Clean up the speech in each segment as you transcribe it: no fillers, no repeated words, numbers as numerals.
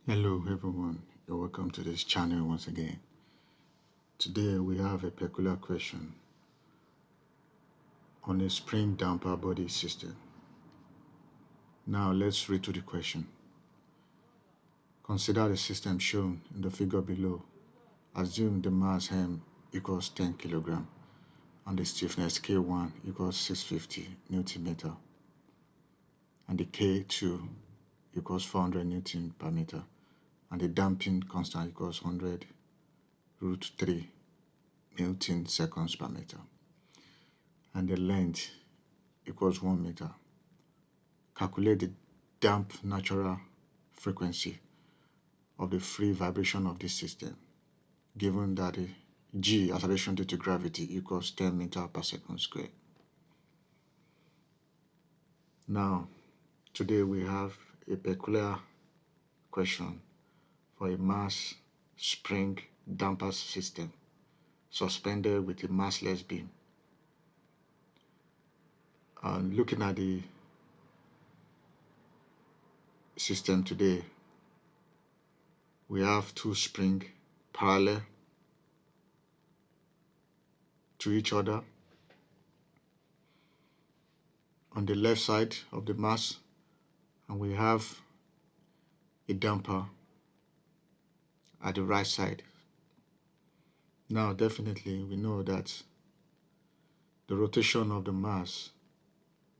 Hello everyone, you're welcome to this channel once again. Today we have a peculiar question on a spring damper body system. Now let's read to the question. Consider the system shown in the figure below. Assume the mass m equals 10 kg and the stiffness K1 equals 650 Newton meter and the K2 equals 400 Newton per meter and the damping constant equals 100 root 3 Newton seconds per meter and the length equals 1 meter. Calculate the damp natural frequency of the free vibration of this system, given that the G, acceleration due to gravity, equals 10 meters per second squared. Now, today we have a peculiar question for a mass spring damper system suspended with a massless beam. And looking at the system today, we have two springs parallel to each other on the left side of the mass, and we have a damper at the right side. Now, definitely, we know that the rotation of the mass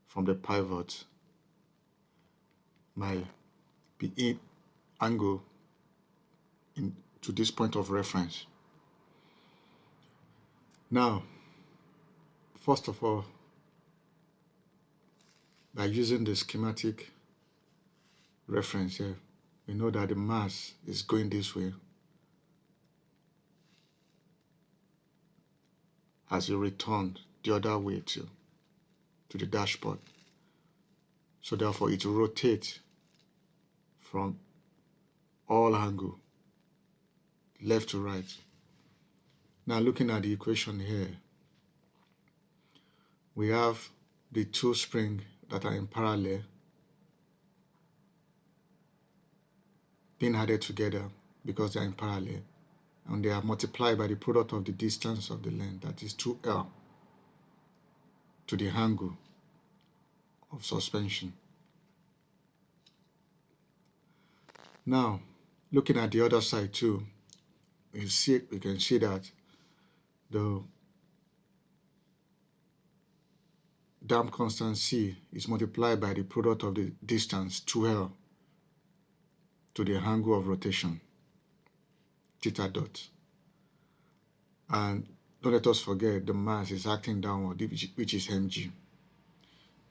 from the pivot might be in angle to this point of reference. Now, first of all, by using the schematic reference here, we know that the mass is going this way as it returns the other way to the dashboard. So therefore, it rotates from all angle, left to right. Now, looking at the equation here, we have the two springs that are in parallel being added together because they are in parallel, and they are multiplied by the product of the distance of the length, that is 2L, to the angle of suspension. Now, looking at the other side too, we can see that the damp constant C is multiplied by the product of the distance 2L to the angle of rotation, theta dot. And don't let us forget the mass is acting downward, which is mg,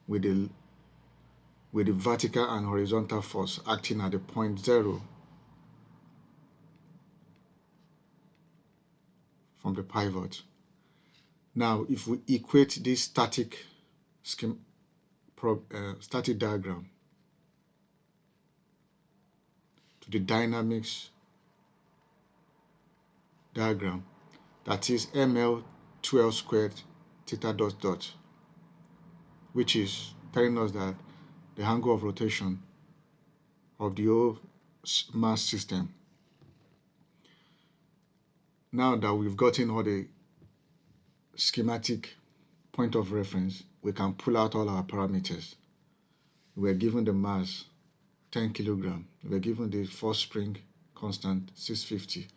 with the vertical and horizontal force acting at the point 0 from the pivot. Now, if we equate this static diagram to the dynamics diagram, that is ml 2l squared theta dot dot, which is telling us that the angle of rotation of the whole mass system. Now that we've gotten all the schematic point of reference, we can pull out all our parameters. We're given the mass 10 kg. We're given the first spring constant 650,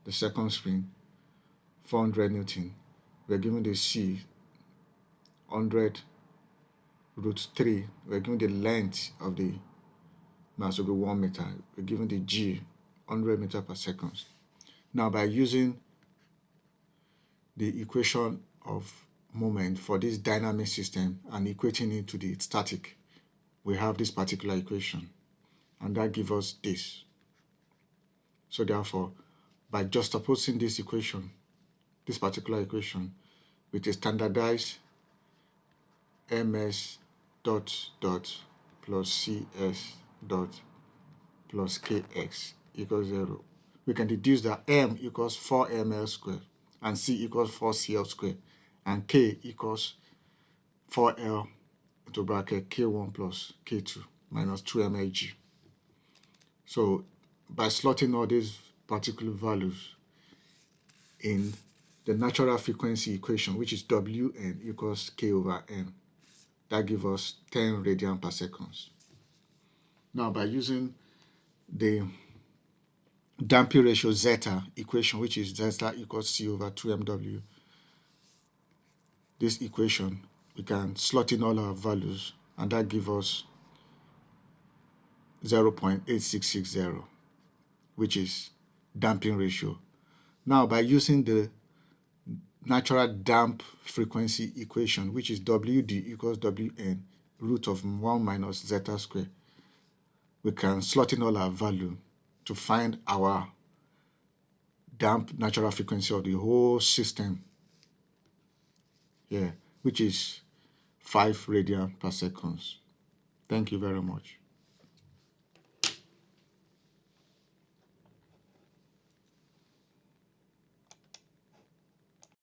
the second spring 400 Newton. We're given the C 100 root 3. We're given the length of the mass will be 1 meter. We're given the G 100 meters per second. Now, by using the equation of moment for this dynamic system and equating it to the static, we have this particular equation, and that gives us this. So therefore, by juxtaposing this equation, this particular equation, with a standardized ms dot dot plus cs dot plus kx equals 0, we can deduce that m equals 4ml squared and c equals 4cl squared and k equals 4l into bracket k1 plus k2 minus 2mg. So by slotting all these particular values in the natural frequency equation, which is Wn equals k over n. That gives us 10 radian per second. Now, by using the damping ratio zeta equation, which is zeta equals c over 2mw, this equation, we can slot in all our values, and that gives us 0.8660, which is damping ratio. Now, by using the natural damp frequency equation, which is Wd equals Wn root of 1 minus zeta square, we can slot in all our value to find our damp natural frequency of the whole system here, which is 5 radian per second. Thank you very much.